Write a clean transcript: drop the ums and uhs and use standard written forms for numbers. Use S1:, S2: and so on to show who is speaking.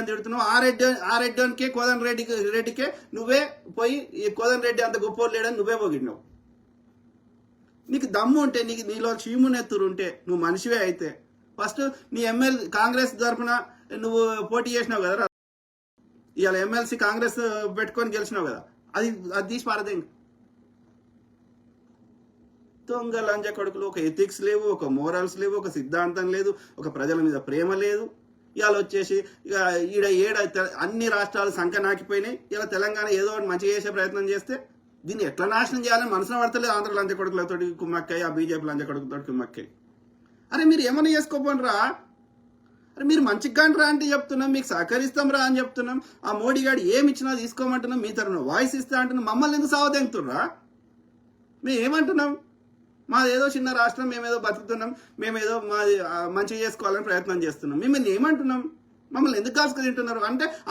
S1: అని తిడుతున్నావు. ఆ రెడ్డికే రెడ్డికే నువ్వే పోయి ఈ కోదన్ రెడ్డి అంత గొప్పోడు లేడని నువ్వే పోగిడినావు. నీకు దమ్ము ఉంటే, నీలో చీమునెత్తురు ఉంటే, నువ్వు మనిషివే అయితే ఫస్ట్ నీ కాంగ్రెస్ తరఫున నువ్వు పోటీ చేసినావు కదా, ఇవాళ ఎమ్మెల్సీ కాంగ్రెస్ పెట్టుకొని గెలిచినావు కదా, అది తీసి పారదే. దొంగ లంజ కొడుకులు, ఒక ఎథిక్స్ లేవు, ఒక మోరల్స్ లేవు, ఒక సిద్ధాంతం లేదు, ఒక ప్రజల మీద ప్రేమ లేదు. ఇవాళ వచ్చేసి ఇక అన్ని రాష్ట్రాలు సంఖ్య నాకిపోయినాయి. ఇలా తెలంగాణ ఏదో ఒకటి మంచిగా చేసే ప్రయత్నం చేస్తే దీన్ని ఎట్లా నాశనం చేయాలని మనసులో పడతలేదు. ఆంధ్ర లంచ కొడుకులతో కుమ్మక్కాయి, ఆ బీజేపీ లంచ కొడుకులతో కుమ్మక్కాయి. అరే మీరు ఏమన్నా చేసుకోపోను రా, అరే మీరు మంచిగా కాని రా అంటే చెప్తున్నాం, మీకు సహకరిస్తాం రా అని చెప్తున్నాం. ఆ మోడీ గారు ఏమి ఇచ్చినా తీసుకోమంటున్నాం, మీ తరఫున వాయిస్ ఇస్తా అంటున్నాం. మమ్మల్ని ఎందుకు సావదెంగుతుర్రా? మేము ఏమంటున్నాం? మాది ఏదో చిన్న రాష్ట్రం, మేమేదో బతుకుతున్నాం, మేమేదో మాది మంచిగా చేసుకోవాలని ప్రయత్నం చేస్తున్నాం. మిమ్మల్ని ఏమంటున్నాం? మమ్మల్ని ఎందుకు కాసుకు తింటున్నారు అంటే